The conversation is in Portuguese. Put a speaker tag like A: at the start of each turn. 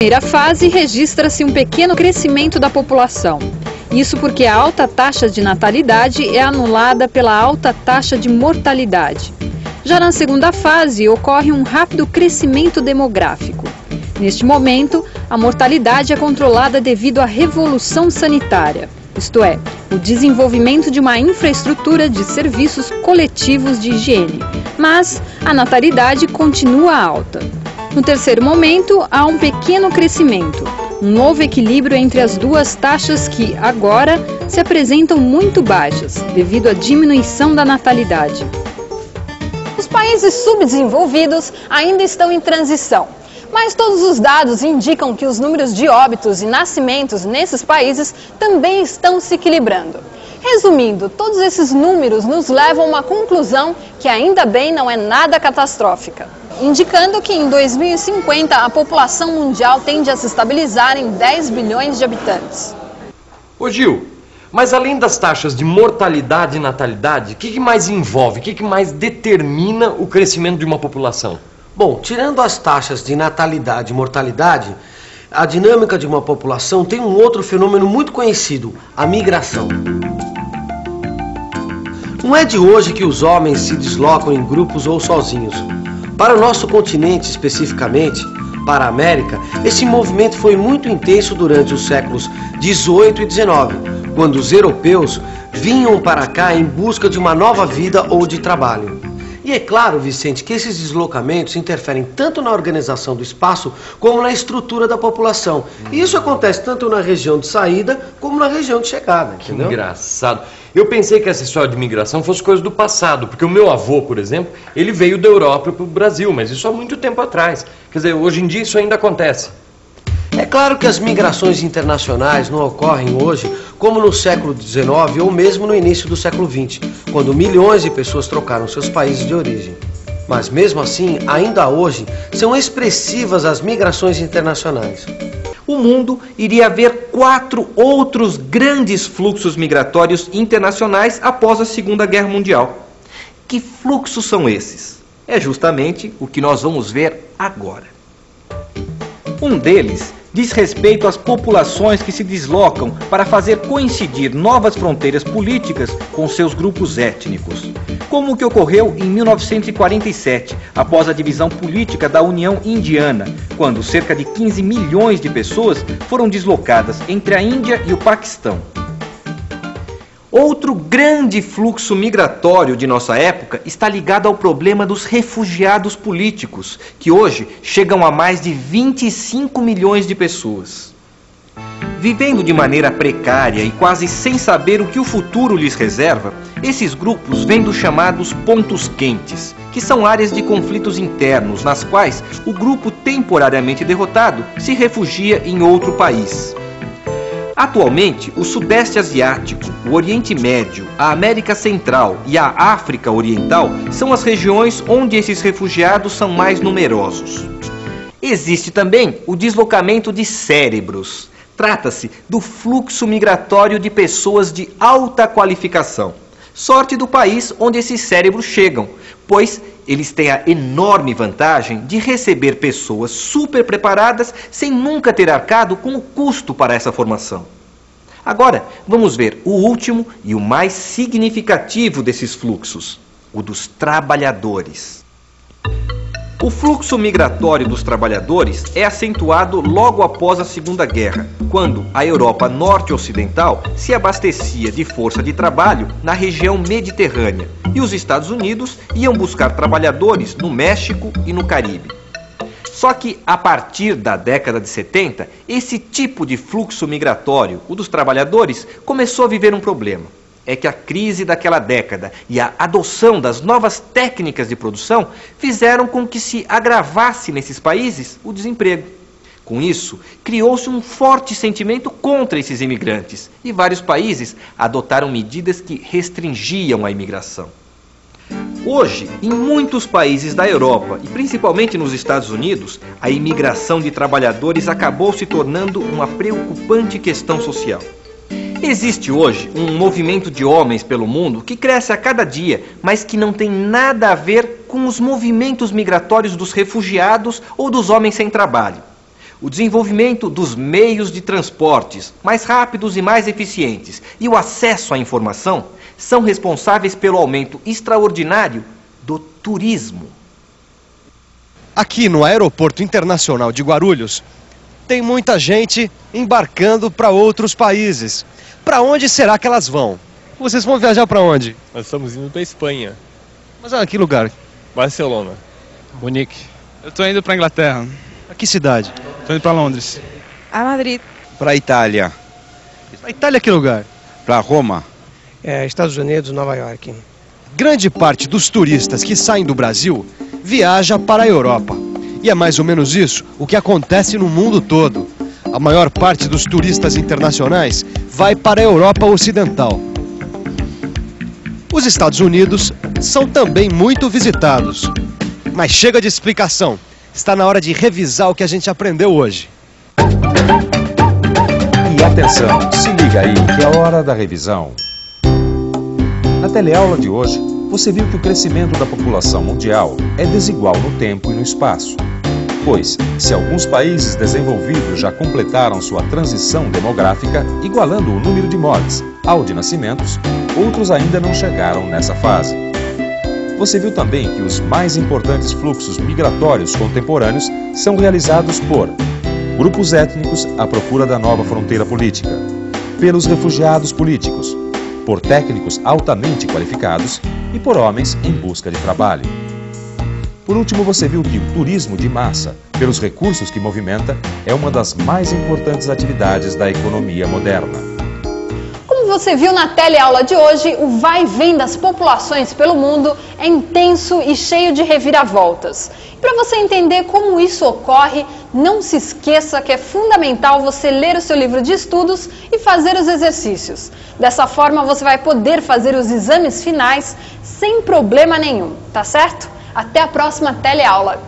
A: primeira fase, registra-se um pequeno crescimento da população. Isso porque a alta taxa de natalidade é anulada pela alta taxa de mortalidade. Já na segunda fase, ocorre um rápido crescimento demográfico. Neste momento, a mortalidade é controlada devido à revolução sanitária, isto é, o desenvolvimento de uma infraestrutura de serviços coletivos de higiene. Mas a natalidade continua alta. No terceiro momento, há um pequeno crescimento, um novo equilíbrio entre as duas taxas que, agora, se apresentam muito baixas, devido à diminuição da natalidade.
B: Os países subdesenvolvidos ainda estão em transição, mas todos os dados indicam que os números de óbitos e nascimentos nesses países também estão se equilibrando. Resumindo, todos esses números nos levam a uma conclusão que ainda bem não é nada catastrófica, indicando que em 2050 a população mundial tende a se estabilizar em 10 bilhões de habitantes.
C: Ô Gil, mas além das taxas de mortalidade e natalidade, o que mais envolve, o que mais determina o crescimento de uma população?
D: Bom, tirando as taxas de natalidade e mortalidade, a dinâmica de uma população tem um outro fenômeno muito conhecido, a migração. Não é de hoje que os homens se deslocam em grupos ou sozinhos. Para o nosso continente especificamente, para a América, esse movimento foi muito intenso durante os séculos 18 e 19, quando os europeus vinham para cá em busca de uma nova vida ou de trabalho. E é claro, Vicente, que esses deslocamentos interferem tanto na organização do espaço como na estrutura da população. E isso acontece tanto na região de saída como na região de chegada, entendeu?
C: Que engraçado. Eu pensei que essa história de migração fosse coisa do passado, porque o meu avô, por exemplo, ele veio da Europa para o Brasil, mas isso há muito tempo atrás. Quer dizer, hoje em dia isso ainda acontece.
D: É claro que as migrações internacionais não ocorrem hoje como no século XIX ou mesmo no início do século XX, quando milhões de pessoas trocaram seus países de origem. Mas mesmo assim, ainda hoje, são expressivas as migrações internacionais.
E: O mundo iria ver 4 outros grandes fluxos migratórios internacionais após a Segunda Guerra Mundial. Que fluxos são esses? É justamente o que nós vamos ver agora. Um deles diz respeito às populações que se deslocam para fazer coincidir novas fronteiras políticas com seus grupos étnicos, como o que ocorreu em 1947, após a divisão política da União Indiana, quando cerca de 15 milhões de pessoas foram deslocadas entre a Índia e o Paquistão. Outro grande fluxo migratório de nossa época está ligado ao problema dos refugiados políticos, que hoje chegam a mais de 25 milhões de pessoas. Vivendo de maneira precária e quase sem saber o que o futuro lhes reserva, esses grupos vêm dos chamados pontos quentes, que são áreas de conflitos internos, nas quais o grupo temporariamente derrotado se refugia em outro país. Atualmente, o Sudeste Asiático, o Oriente Médio, a América Central e a África Oriental são as regiões onde esses refugiados são mais numerosos. Existe também o deslocamento de cérebros. Trata-se do fluxo migratório de pessoas de alta qualificação. Sorte do país onde esses cérebros chegam, pois eles têm a enorme vantagem de receber pessoas super preparadas sem nunca ter arcado com o custo para essa formação. Agora, vamos ver o último e o mais significativo desses fluxos, o dos trabalhadores. O fluxo migratório dos trabalhadores é acentuado logo após a Segunda Guerra, quando a Europa norte-ocidental se abastecia de força de trabalho na região mediterrânea e os Estados Unidos iam buscar trabalhadores no México e no Caribe. Só que, a partir da década de 70, esse tipo de fluxo migratório, o dos trabalhadores, começou a viver um problema. É que a crise daquela década e a adoção das novas técnicas de produção fizeram com que se agravasse nesses países o desemprego. Com isso, criou-se um forte sentimento contra esses imigrantes e vários países adotaram medidas que restringiam a imigração. Hoje, em muitos países da Europa e principalmente nos Estados Unidos, a imigração de trabalhadores acabou se tornando uma preocupante questão social. Existe hoje um movimento de homens pelo mundo que cresce a cada dia, mas que não tem nada a ver com os movimentos migratórios dos refugiados ou dos homens sem trabalho. O desenvolvimento dos meios de transportes mais rápidos e mais eficientes e o acesso à informação são responsáveis pelo aumento extraordinário do turismo.
F: Aqui no Aeroporto Internacional de Guarulhos, tem muita gente embarcando para outros países. Para onde será que elas vão? Vocês vão viajar para onde?
G: Nós estamos indo para Espanha.
F: Mas que lugar?
G: Barcelona.
H: Munique. Eu estou indo para Inglaterra.
F: A que cidade?
H: Estou indo para Londres.
I: A Madrid.
J: Para a Itália.
F: A Itália que lugar?
J: Para Roma.
K: Estados Unidos, Nova York.
F: Grande parte dos turistas que saem do Brasil viaja para a Europa. E é mais ou menos isso o que acontece no mundo todo. A maior parte dos turistas internacionais vai para a Europa Ocidental. Os Estados Unidos são também muito visitados. Mas chega de explicação. Está na hora de revisar o que a gente aprendeu hoje.
L: E atenção, se liga aí que é hora da revisão. Na teleaula de hoje, você viu que o crescimento da população mundial é desigual no tempo e no espaço. Pois, se alguns países desenvolvidos já completaram sua transição demográfica, igualando o número de mortes ao de nascimentos, outros ainda não chegaram nessa fase. Você viu também que os mais importantes fluxos migratórios contemporâneos são realizados por grupos étnicos à procura da nova fronteira política, pelos refugiados políticos, por técnicos altamente qualificados e por homens em busca de trabalho. Por último, você viu que o turismo de massa, pelos recursos que movimenta, é uma das mais importantes atividades da economia moderna.
B: Como você viu na teleaula de hoje, o vai e vem das populações pelo mundo é intenso e cheio de reviravoltas. E para você entender como isso ocorre, não se esqueça que é fundamental você ler o seu livro de estudos e fazer os exercícios. Dessa forma, você vai poder fazer os exames finais sem problema nenhum, tá certo? Até a próxima teleaula!